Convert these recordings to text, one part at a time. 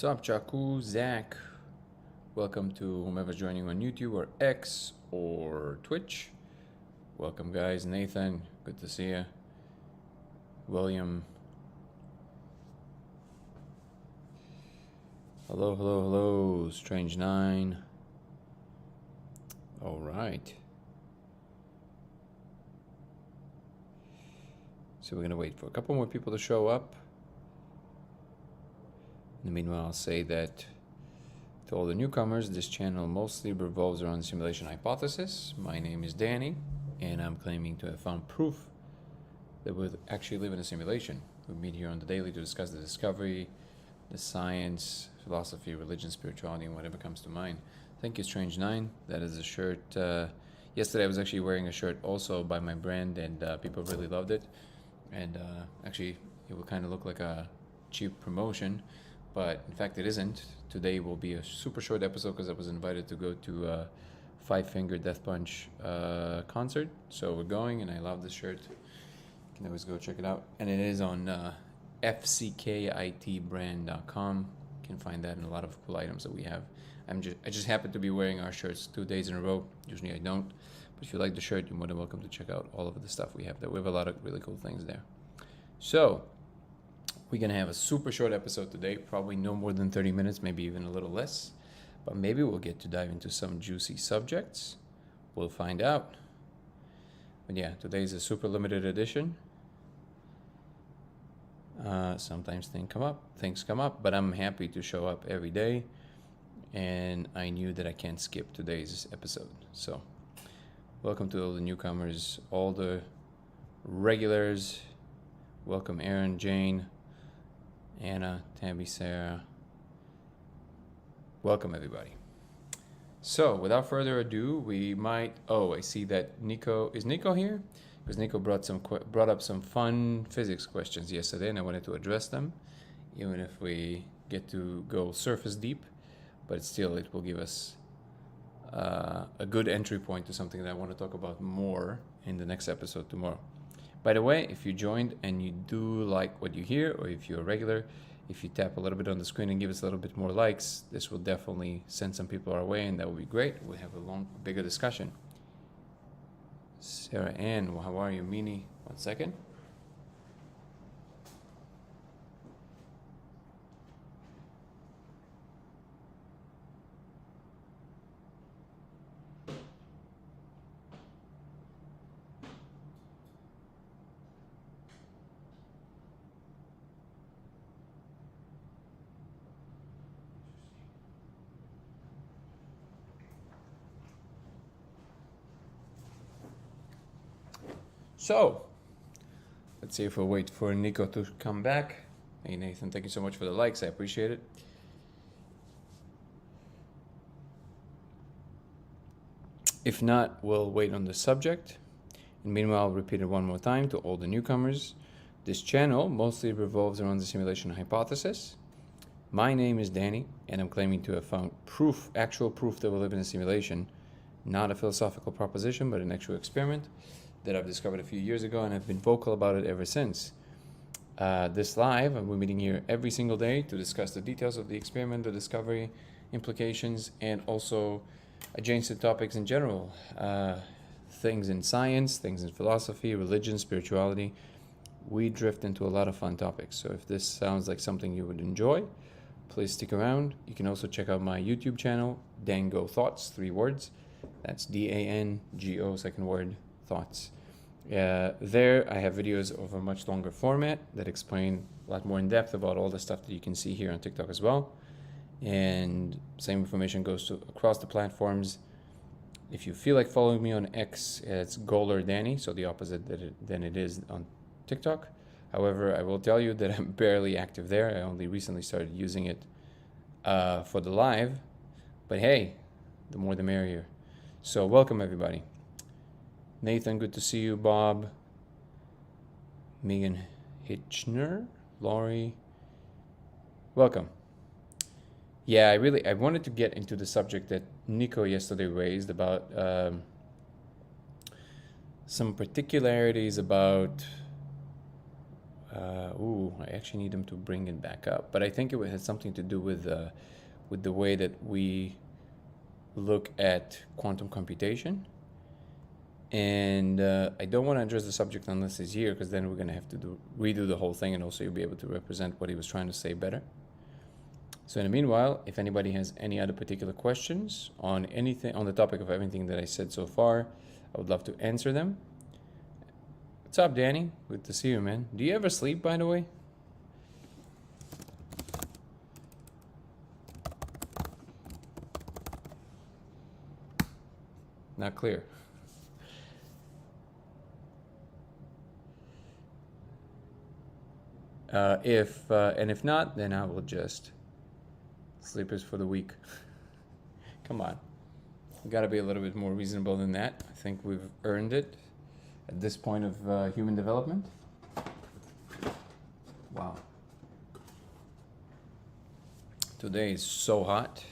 What's up, Chaku? Zach. Welcome to whomever's joining on YouTube or X or Twitch. Welcome, guys. Nathan, good to see you. William. Hello, hello, hello. Strange 9. All right. So we're going to wait for a couple more people to show up. In the meanwhile, I'll say that to all the newcomers, this channel mostly revolves around the simulation hypothesis. My name is Danny, and I'm claiming to have found proof that we actually live in a simulation. We meet here on the daily to discuss the discovery, the science, philosophy, religion, spirituality, and whatever comes to mind. Thank you, Strange 9. That is a shirt. Yesterday I was actually wearing a shirt also by my brand, and people really loved it. And actually, it would kind of look like a cheap promotion, but in fact it isn't. Today will be a super short episode because I was invited to go to a Five Finger Death Punch concert. So we're going, and I love this shirt. You can always go check it out. And it is on fckitbrand.com. You can find that in a lot of cool items that we have. I just happen to be wearing our shirts 2 days in a row. Usually I don't. But if you like the shirt, you're more than welcome to check out all of the stuff we have there. We have a lot of really cool things there. So we're going to have a super short episode today, probably no more than 30 minutes, maybe even a little less. But maybe we'll get to dive into some juicy subjects. We'll find out. But yeah, today's a super limited edition. Sometimes things come up, but I'm happy to show up every day. And I knew that I can't skip today's episode. So welcome to all the newcomers, all the regulars. Welcome Aaron, Jane, Anna, Tabby, Sarah. Welcome everybody. So without further ado, we might. Oh, I see that Nico is Nico here, because Nico brought up some fun physics questions yesterday, and I wanted to address them, even if we get to go surface deep. But still, it will give us a good entry point to something that I want to talk about more in the next episode tomorrow. By the way, if you joined and you do like what you hear, or if you're a regular, if you tap a little bit on the screen and give us a little bit more likes, this will definitely send some people our way, and that will be great. We'll have a bigger discussion. Sarah Ann, how are you? Meanie, 1 second. So, let's see if we'll wait for Nico to come back. Hey Nathan, thank you so much for the likes. I appreciate it. If not, we'll wait on the subject. And meanwhile, I'll repeat it one more time to all the newcomers. This channel mostly revolves around the simulation hypothesis. My name is Danny, and I'm claiming to have found actual proof that we live in a simulation. Not a philosophical proposition, but an actual experiment that I've discovered a few years ago, and I've been vocal about it ever since. This live, we're meeting here every single day to discuss the details of the experiment, the discovery, implications, and also adjacent topics in general. Things in science, things in philosophy, religion, spirituality. We drift into a lot of fun topics. So if this sounds like something you would enjoy, please stick around. You can also check out my YouTube channel, Dango Thoughts, 3 words. That's DANGO, second word, Thoughts. There I have videos of a much longer format that explain a lot more in depth about all the stuff that you can see here on TikTok as well. And same information goes to across the platforms. If you feel like following me on X, it's Goler Danny, so the opposite than it is on TikTok. However, I will tell you that I'm barely active there. I only recently started using it for the live. But hey, the more the merrier. So welcome everybody. Nathan, good to see you. Bob, Megan Hitchner, Laurie, welcome. Yeah, I wanted to get into the subject that Nico yesterday raised about some particularities about I actually need them to bring it back up. But I think it has something to do with the way that we look at quantum computation. And I don't want to address the subject unless he's here, because then we're going to have to redo the whole thing, and also you'll be able to represent what he was trying to say better. So in the meanwhile, if anybody has any other particular questions on anything, on the topic of everything that I said so far, I would love to answer them. What's up, Danny? Good to see you, man. Do you ever sleep, by the way? Not clear. If not, then I will just sleepers for the week. Come on. You gotta be a little bit more reasonable than that. I think we've earned it at this point of human development. Wow. Today is so hot.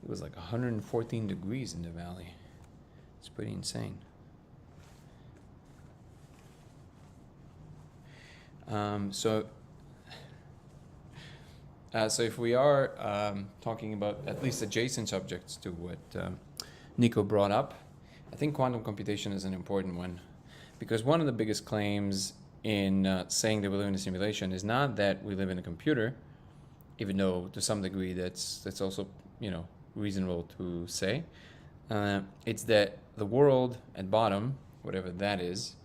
It was like 114 degrees in the valley. It's pretty insane. So if we are talking about at least adjacent subjects to what Nico brought up, I think quantum computation is an important one, because one of the biggest claims in saying that we live in a simulation is not that we live in a computer, even though to some degree that's also reasonable to say. It's that the world at bottom, whatever that is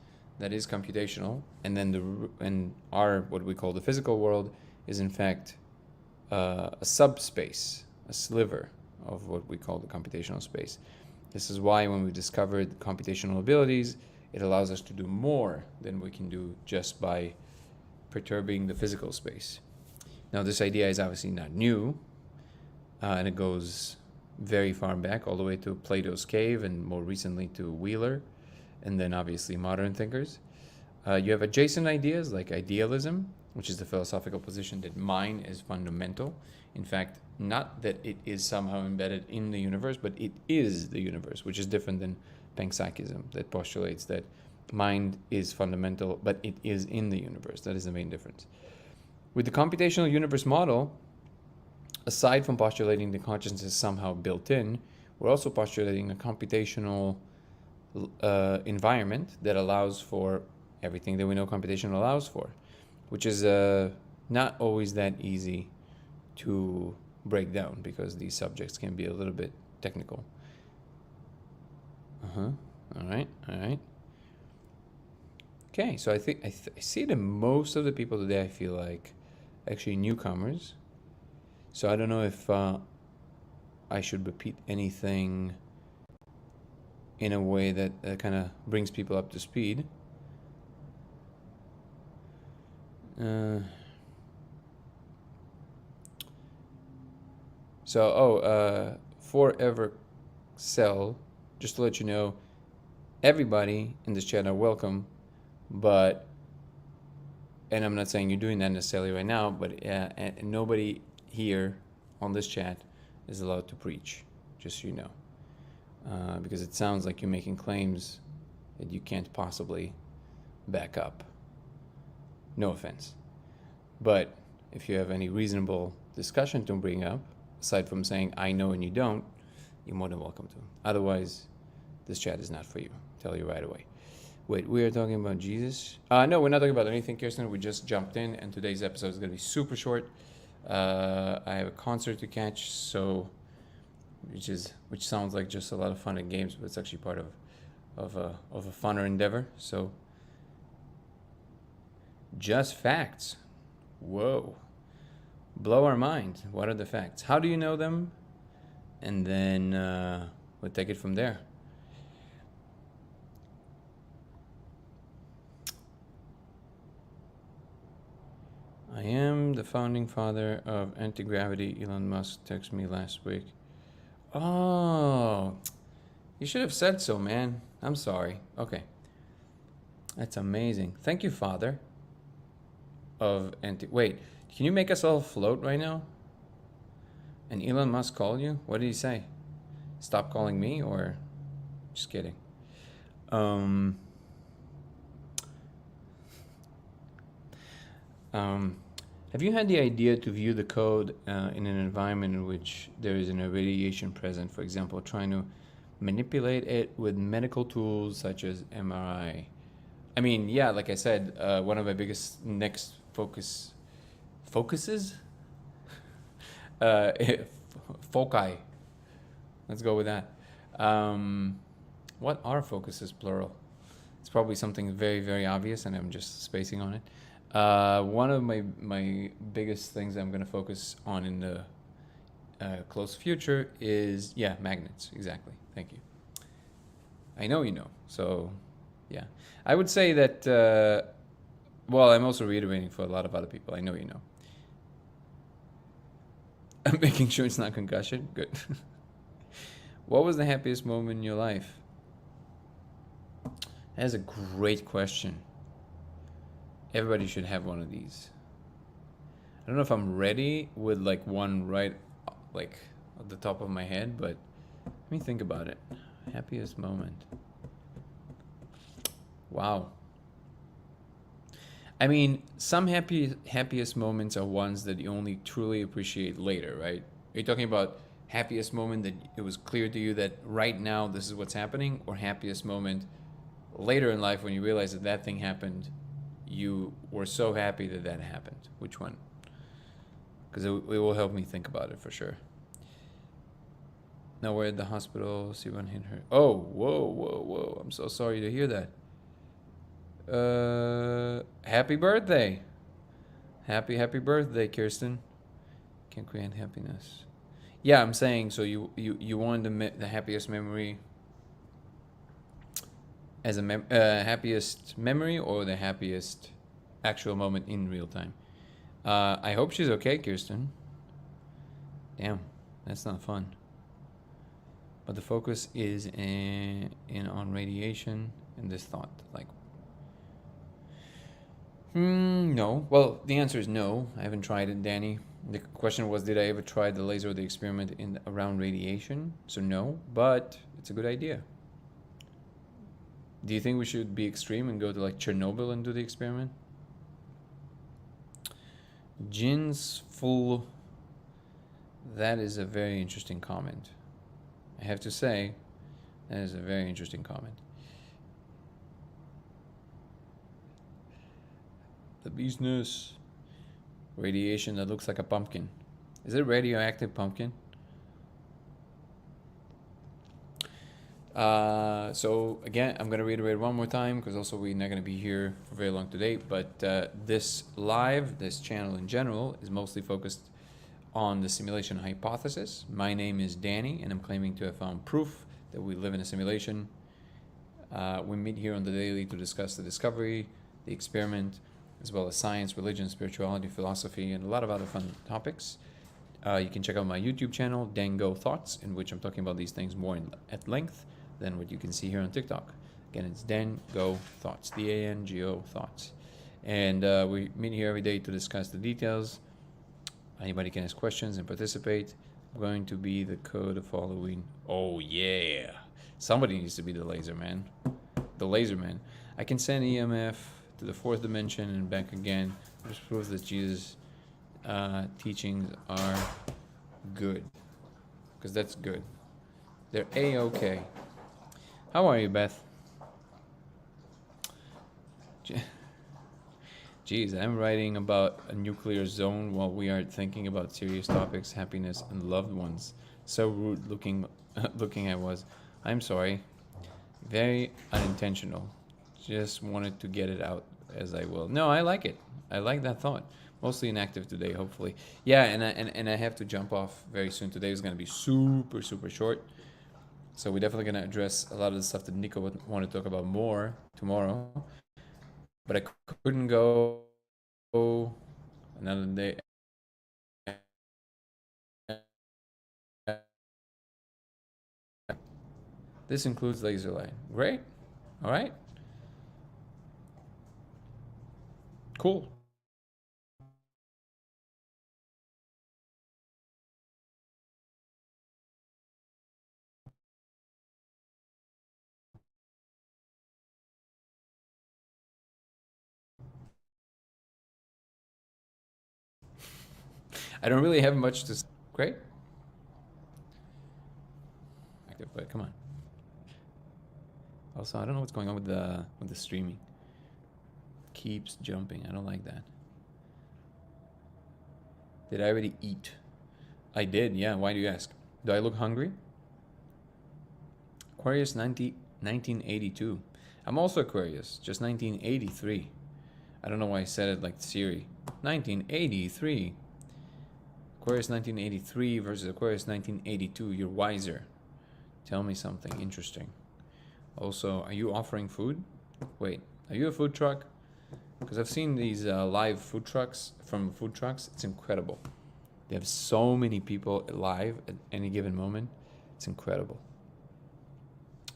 computational, and then our what we call the physical world is in fact a subspace, a sliver of what we call the computational space. This is why when we discovered computational abilities, it allows us to do more than we can do just by perturbing the physical space. Now, this idea is obviously not new, and it goes very far back, all the way to Plato's cave, and more recently to Wheeler, and then obviously modern thinkers. You have adjacent ideas like idealism, which is the philosophical position that mind is fundamental. In fact, not that it is somehow embedded in the universe, but it is the universe, which is different than panpsychism, that postulates that mind is fundamental, but it is in the universe. That is the main difference. With the computational universe model, aside from postulating the consciousness is somehow built in, we're also postulating a computational environment that allows for everything that we know computation allows for, which is not always that easy to break down, because these subjects can be a little bit technical. All right. Okay, so I think I see that most of the people today, I feel like, actually newcomers. So I don't know if I should repeat anything in a way that kind of brings people up to speed. Forever Cell, just to let you know, everybody in this chat are welcome, but, and I'm not saying you're doing that necessarily right now, but and nobody here on this chat is allowed to preach, just so you know, because it sounds like you're making claims that you can't possibly back up. No offense. But if you have any reasonable discussion to bring up, aside from saying I know and you don't, you're more than welcome to. Otherwise, this chat is not for you. I'll tell you right away. Wait, we are talking about Jesus? No, we're not talking about anything, Kirsten. We just jumped in, and today's episode is going to be super short. I have a concert to catch, so which sounds like just a lot of fun and games, but it's actually part of a funner endeavor. So, just facts. Whoa. Blow our mind. What are the facts? How do you know them? And then we'll take it from there. I am the founding father of anti-gravity. Elon Musk texted me last week. Oh, you should have said so, man. I'm sorry. Okay. That's amazing. Thank you, father of Wait, can you make us all float right now? And Elon Musk called you? What did he say? Stop calling me, or just kidding? Um, have you had the idea to view the code in an environment in which there is an irradiation present, for example, trying to manipulate it with medical tools such as MRI? I mean, yeah, like I said, one of my biggest next focuses, uh, foci. Let's go with that. Um, what are focuses plural? It's probably something very, very obvious, and I'm just spacing on it. One of my biggest things I'm going to focus on in the close future is, yeah, magnets. Exactly. Thank you. I know you know. So, yeah. I would say that, well, I'm also reiterating for a lot of other people. I know you know. I'm making sure it's not concussion. Good. What was the happiest moment in your life? That is a great question. Everybody should have one of these. I don't know if I'm ready with like one right like at the top of my head, but let me think about it. Happiest moment. Wow. I mean, some happiest moments are ones that you only truly appreciate later, right? Are you talking about happiest moment that it was clear to you that right now this is what's happening, or happiest moment later in life when you realize that that thing happened, you were so happy that that happened? Which one? Because it will help me think about it for sure. No, we're at the hospital. Sivan hit her. Oh, whoa, whoa, whoa! I'm so sorry to hear that. Happy birthday! Happy birthday, Kirsten. Can't create happiness. Yeah, I'm saying so. You want the happiest memory as a happiest memory or the happiest actual moment in real time? I hope she's okay, Kirsten. Damn, that's not fun. But the focus is in on radiation and this thought. Like, no. Well, the answer is no. I haven't tried it, Danny. The question was, did I ever try the laser or the experiment in around radiation? So no, but it's a good idea. Do you think we should be extreme and go to like Chernobyl and do the experiment? Jin's full. That is a very interesting comment. I have to say, that is a very interesting comment. The business. Radiation that looks like a pumpkin. Is it radioactive pumpkin? So again, I'm gonna reiterate one more time because also we're not gonna be here for very long today. But this channel in general, is mostly focused on the simulation hypothesis. My name is Danny, and I'm claiming to have found proof that we live in a simulation. We meet here on the daily to discuss the discovery, the experiment, as well as science, religion, spirituality, philosophy, and a lot of other fun topics. You can check out my YouTube channel, Dango Thoughts, in which I'm talking about these things more at length than what you can see here on TikTok. Again, it's Dango Thoughts, DANGO Thoughts. And we meet here every day to discuss the details. Anybody can ask questions and participate. I'm going to be the code of Halloween. Oh, yeah. Somebody needs to be the laser man. The laser man. I can send EMF to the fourth dimension and back again, which proves that Jesus' teachings are good. Because that's good. They're A-okay. How are you, Beth? Geez, I'm writing about a nuclear zone while we are thinking about serious topics, happiness, and loved ones. So rude looking I was. I'm sorry. Very unintentional. Just wanted to get it out as I will. No, I like it. I like that thought. Mostly inactive today, hopefully. Yeah, and I have to jump off very soon. Today is going to be super, super short. So we're definitely going to address a lot of the stuff that Nico would want to talk about more tomorrow. But I couldn't go another day. This includes laser light. Great. All right. Cool. I don't really have much to. Great. Active, but come on. Also, I don't know what's going on with the streaming. Keeps jumping. I don't like that. Did I already eat? I did. Yeah. Why do you ask? Do I look hungry? Aquarius 1982. I'm also Aquarius, just 1983. I don't know why I said it like Siri. 1983. Aquarius 1983 versus Aquarius 1982. You're wiser. Tell me something interesting. Also, are you offering food? Wait, are you a food truck? Because I've seen these live food trucks from food trucks. It's incredible. They have so many people live at any given moment. It's incredible.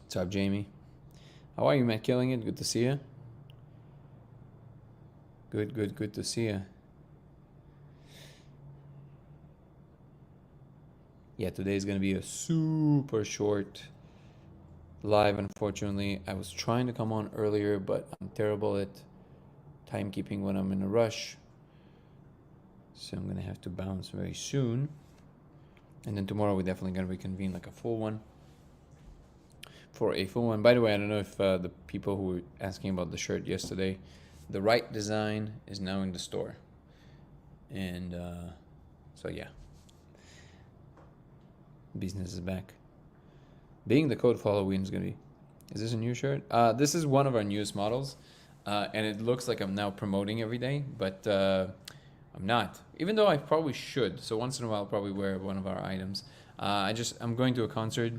What's up, Jamie? How are you, Matt? Killing it. Good to see you. Good to see you. Yeah, today is going to be a super short live, unfortunately. I was trying to come on earlier, but I'm terrible at timekeeping when I'm in a rush. So I'm going to have to bounce very soon. And then tomorrow we're definitely going to reconvene like a full one. For a full one. By the way, I don't know if the people who were asking about the shirt yesterday, the right design is now in the store. And so yeah. Business is back. Being the code for Halloween is going to be... Is this a new shirt? This is one of our newest models. And it looks like I'm now promoting every day, but I'm not. Even though I probably should. So once in a while I'll probably wear one of our items. I'm going to a concert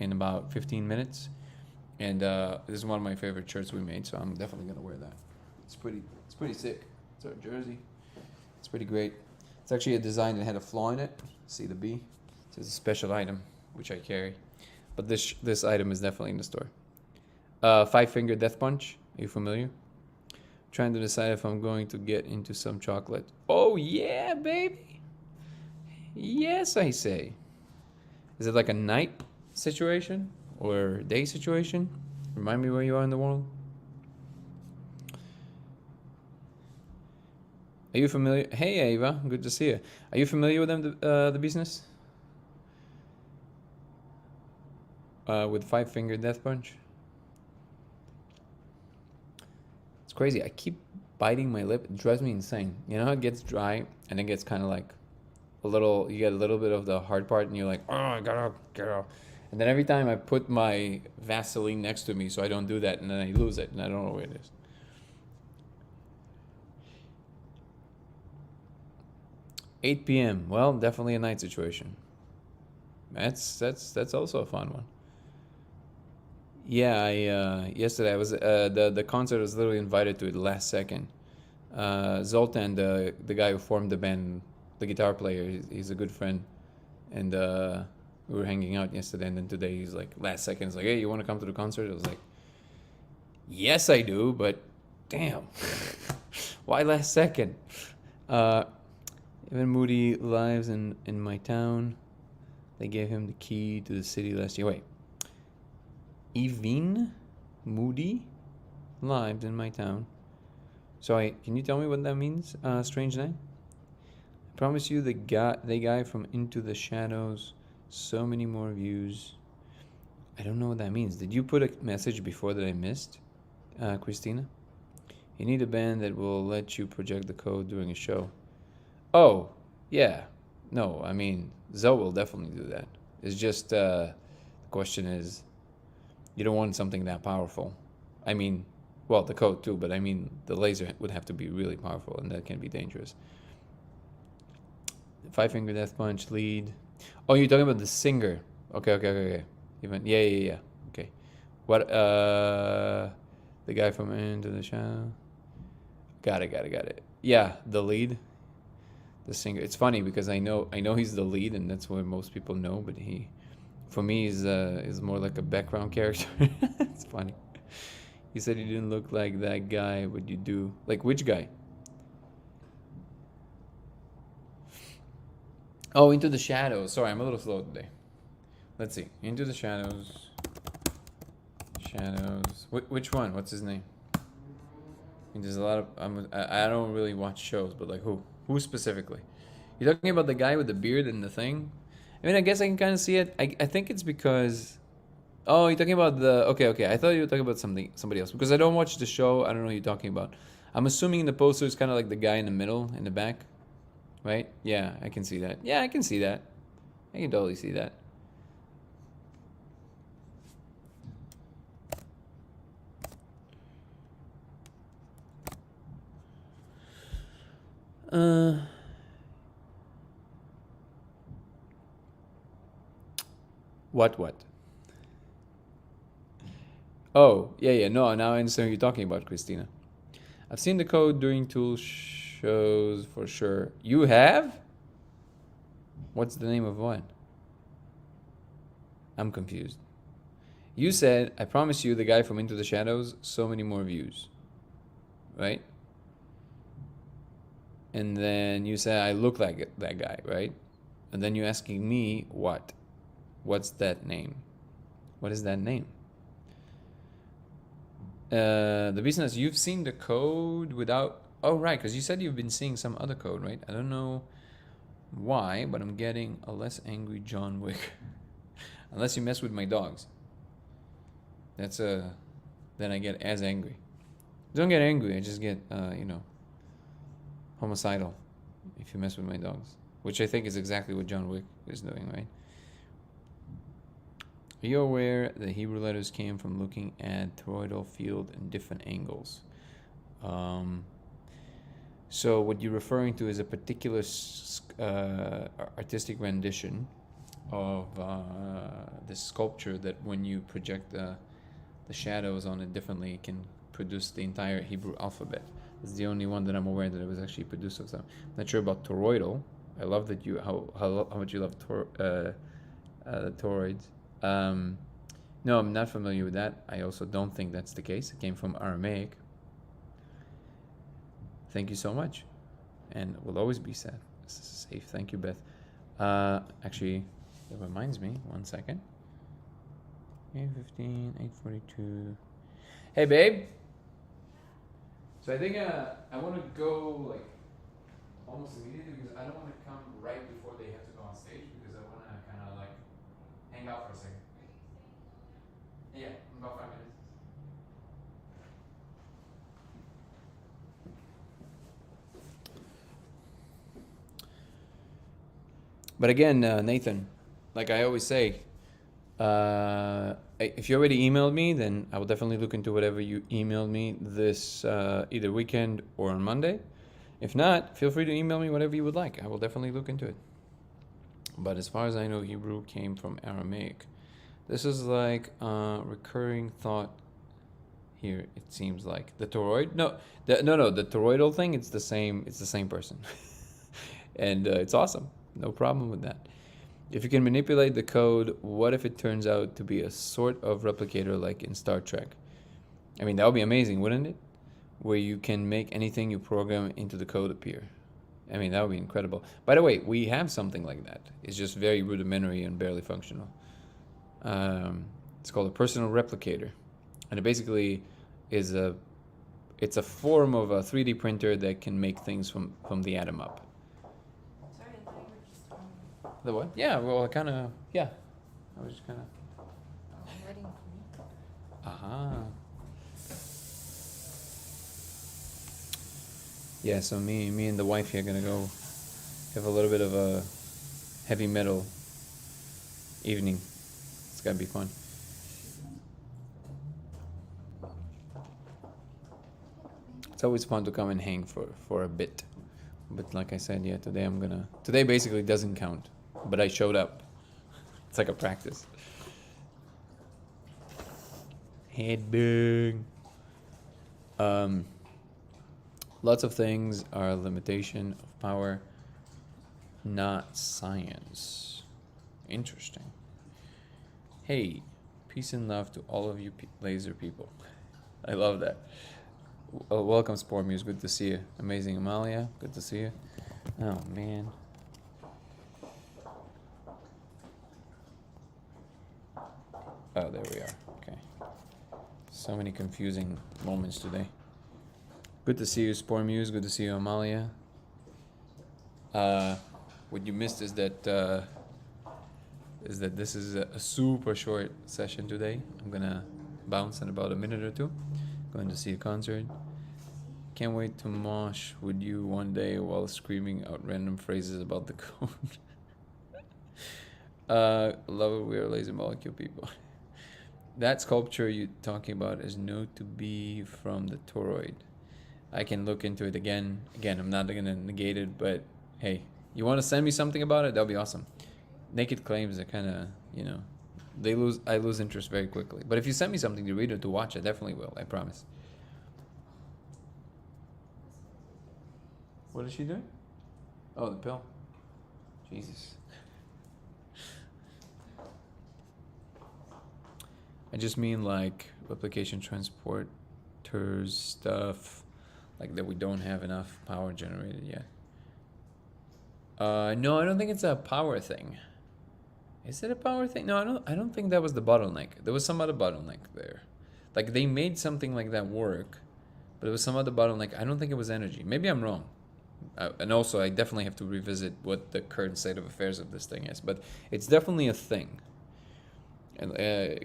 in about 15 minutes. And this is one of my favorite shirts we made, so I'm definitely going to wear that. It's pretty sick. It's our jersey. It's pretty great. It's actually a design that had a flaw in it. See the B? It's a special item, which I carry. But this item is definitely in the store. Five Finger Death Punch. Are you familiar? Trying to decide if I'm going to get into some chocolate. Oh yeah, baby. Yes, I say. Is it like a night situation or day situation? Remind me where you are in the world. Are you familiar? Hey, Ava, good to see you. Are you familiar with them, the business? With Five Finger Death Punch? It's crazy. I keep biting my lip. It drives me insane. You know how it gets dry and it gets kind of like a little, you get a little bit of the hard part and you're like, oh, I gotta get out. And then every time I put my Vaseline next to me so I don't do that, and then I lose it and I don't know where it is. $8 p.m. Well, definitely a night situation. That's also a fun one. Yeah, yesterday I was the concert was literally invited to it last second. Zoltan, the guy who formed the band, the guitar player, he's a good friend, and we were hanging out yesterday. And then today he's like last second, he's like, "Hey, you want to come to the concert?" I was like, "Yes, I do," but damn, why last second? Even Moody lives in my town. They gave him the key to the city last year. Wait. Even Moody lived in my town. So can you tell me what that means? Strange name. I promise you, the guy from Into the Shadows. So many more views. I don't know what that means. Did you put a message before that I missed, Christina? You need a band that will let you project the code during a show. Oh, yeah. No, I mean, Zoe will definitely do that. It's just the question is, you don't want something that powerful. I mean, well, the code too, but I mean, the laser would have to be really powerful, and that can be dangerous. Five Finger Death Punch lead. Oh, you're talking about the singer. Okay. Even yeah. Okay. What? The guy from Into the Shadow. Got it. Yeah, the lead. The singer. It's funny because I know he's the lead, and that's what most people know. But he, for me, is more like a background character. It's funny. He said he didn't look like that guy. What you do? Like which guy? Oh, Into the Shadows. Sorry, I'm a little slow today. Let's see. Into the Shadows. Shadows. Which one? What's his name? I mean, there's a lot of. I don't really watch shows, but like who? Who specifically? You're talking about the guy with the beard and the thing? I mean, I guess I can kind of see it. I think it's because. Oh, you're talking about the. Okay, okay. I thought you were talking about somebody else. Because I don't watch the show. I don't know who you're talking about. I'm assuming in the poster it's kind of like the guy in the middle, in the back. Right? Yeah, I can see that. Yeah, I can see that. I can totally see that. Uh. What? Oh, yeah, yeah. No, now I understand what you're talking about, Christina. I've seen the code during tool shows for sure. You have? What's the name of what? I'm confused. You said, I promise you, the guy from Into the Shadows, so many more views. Right? And then you said, I look like that guy, right? And then you're asking me, what? What's that name? What is that name? The business, you've seen the code without. Oh, right, because you said you've been seeing some other code, right? I don't know why, but I'm getting a less angry John Wick. Unless you mess with my dogs. That's then I get as angry. Don't get angry, I just get, homicidal if you mess with my dogs. Which I think is exactly what John Wick is doing, right? Are you aware the Hebrew letters came from looking at toroidal field in different angles? So what you're referring to is a particular artistic rendition of this sculpture that when you project the shadows on it differently, it can produce the entire Hebrew alphabet. It's the only one that I'm aware that it was actually produced of them. Not sure about toroidal. I love that how much you love the toroids. No, I'm not familiar with that. I also don't think that's the case. It came from Aramaic. Thank you so much. And will always be safe. Thank you, Beth. Actually, it reminds me, 1 second. 8:15, 8:42. Hey, babe. So I think I want to go like almost immediately because I don't want to come right before they have to go on stage because I want to kind of like hang out for a second. Yeah, about 5 minutes. But again, Nathan, like I always say, if you already emailed me, then I will definitely look into whatever you emailed me this either weekend or on Monday. If not, feel free to email me whatever you would like. I will definitely look into it. But as far as I know, Hebrew came from Aramaic. This is like a recurring thought here. It seems like the toroid. No, the toroidal thing. It's the same. It's the same person, and it's awesome. No problem with that. If you can manipulate the code, what if it turns out to be a sort of replicator like in Star Trek? I mean, that would be amazing, wouldn't it? Where you can make anything you program into the code appear. I mean, that would be incredible. By the way, we have something like that. It's just very rudimentary and barely functional. It's called a personal replicator. And it basically is it's a form of a 3D printer that can make things from the atom up. The what? Yeah, well, kind of, yeah. I was just kind of. I'm waiting for you. Aha. Yeah, so me and the wife here are gonna go have a little bit of a heavy metal evening. It's gotta be fun. It's always fun to come and hang for a bit. But like I said, yeah, today basically doesn't count. But I showed up. It's like a practice. Headbang. Lots of things are a limitation of power, not science. Interesting. Hey, peace and love to all of you laser people. I love that. Welcome, Sport Muse. Good to see you. Amazing Amalia. Good to see you. Oh, man. Oh, there we are. Okay. So many confusing moments today. Good to see you, Sport Muse. Good to see you, Amalia. what you missed is that this is a super short session today. I'm gonna bounce in about a minute or two. Going to see a concert. Can't wait to mosh with you one day while screaming out random phrases about the code. Love it, we are lazy molecule people. That sculpture you talking about is known to be from the toroid. I can look into it again. Again, I'm not gonna negate it, but hey, you want to send me something about it? That'll be awesome. Naked claims are kind of, you know, I lose interest very quickly. But if you send me something to read or to watch, I definitely will. I promise. What is she doing? Oh, the pill. Jesus. I just mean like replication transporters stuff, like that we don't have enough power generated yet. No, I don't think it's a power thing. Is it a power thing? No, I don't think that was the bottleneck. There was some other bottleneck there. Like they made something like that work, but it was some other bottleneck. I don't think it was energy. Maybe I'm wrong. And also, I definitely have to revisit what the current state of affairs of this thing is. But it's definitely a thing. And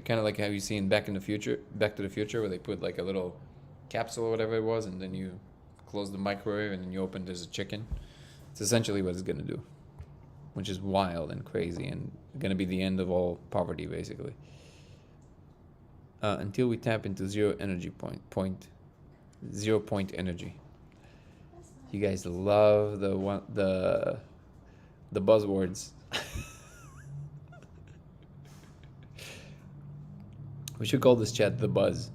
kind of like how you see in Back to the Future, where they put like a little capsule or whatever it was, and then you close the microwave, and then you open, there's a chicken. It's essentially what it's gonna do, which is wild and crazy, and gonna be the end of all poverty, basically. Until we tap into zero point energy. You guys love the buzzwords. We should call this chat the buzz.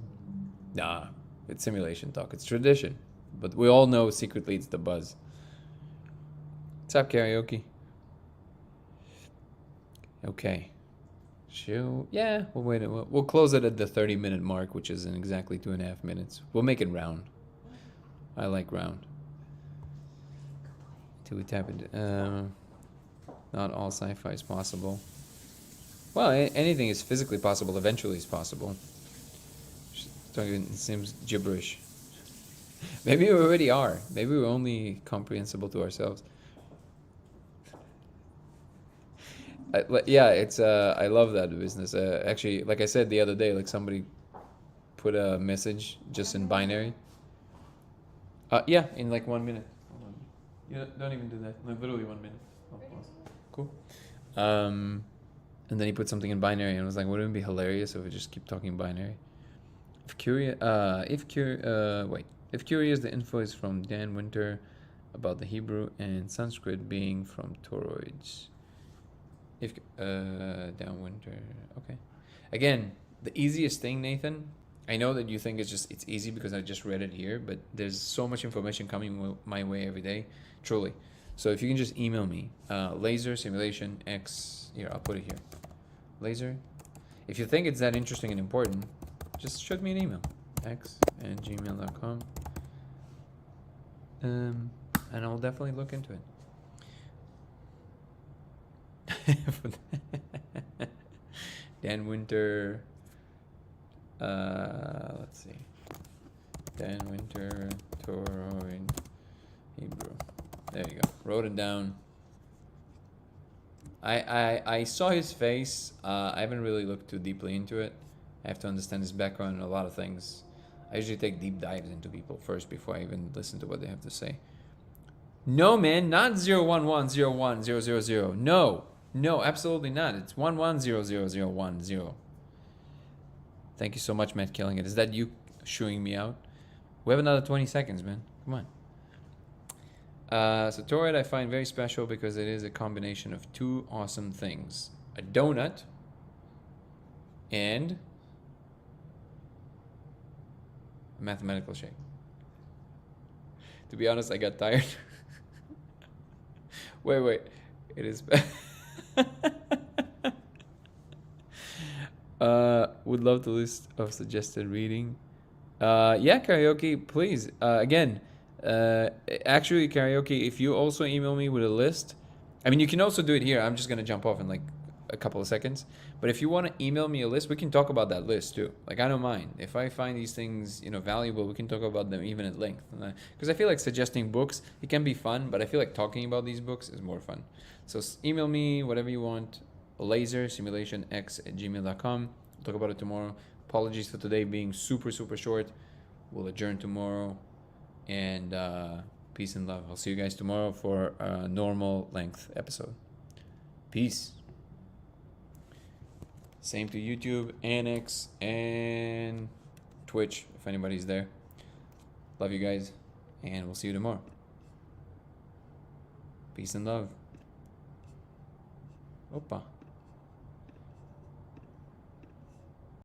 Nah, it's simulation talk. It's tradition, but we all know secretly it's the buzz. What's up, karaoke? Okay. Yeah, we'll wait. We'll close it at the 30-minute mark, which is in exactly 2.5 minutes. We'll make it round. I like round. Till we tap into. Not all sci-fi is possible. Well, anything is physically possible. Eventually, is possible. It seems gibberish. Maybe we already are. Maybe we're only comprehensible to ourselves. Yeah, it's I love that business. Actually, like I said the other day, like somebody put a message just in binary. Yeah, in like 1 minute. Hold on. Yeah, don't even do that. Like literally 1 minute. Oh, cool. And then he put something in binary, and I was like, wouldn't it be hilarious if we just keep talking binary? If curious, the info is from Dan Winter about the Hebrew and Sanskrit being from toroids. Dan Winter, okay. Again, the easiest thing, Nathan, I know that you think it's easy because I just read it here, but there's so much information coming my way every day, truly. So if you can just email me, laser simulation X, here, I'll put it here. Laser. If you think it's that interesting and important, just shoot me an email, x@gmail.com. And I'll definitely look into it. Dan Winter, let's see. Dan Winter, toroid, Hebrew. There you go. Wrote it down. I saw his face. I haven't really looked too deeply into it. I have to understand his background and a lot of things. I usually take deep dives into people first before I even listen to what they have to say. No, man, not 0110100. No, absolutely not. It's 110010. Thank you so much, Matt Killing It. Is that you shooing me out? We have another 20 seconds, man. Come on. So toroid I find very special because it is a combination of two awesome things. A donut and a mathematical shape. To be honest, I got tired. Wait. It is... would love the list of suggested reading. Yeah, karaoke, please. Again... actually, karaoke, if you also email me with a list, I mean, you can also do it here. I'm just going to jump off in like a couple of seconds. But if you want to email me a list, we can talk about that list too. Like, I don't mind. If I find these things, valuable, we can talk about them even at length. Because I feel like suggesting books, it can be fun, but I feel like talking about these books is more fun. So email me whatever you want, lasersimulationx@gmail.com. We'll talk about it tomorrow. Apologies for today being super, super short. We'll adjourn tomorrow. And peace and love. I'll see you guys tomorrow for a normal length episode. Peace. Same to YouTube, Annex, and Twitch, if anybody's there. Love you guys, and we'll see you tomorrow. Peace and love. Opa.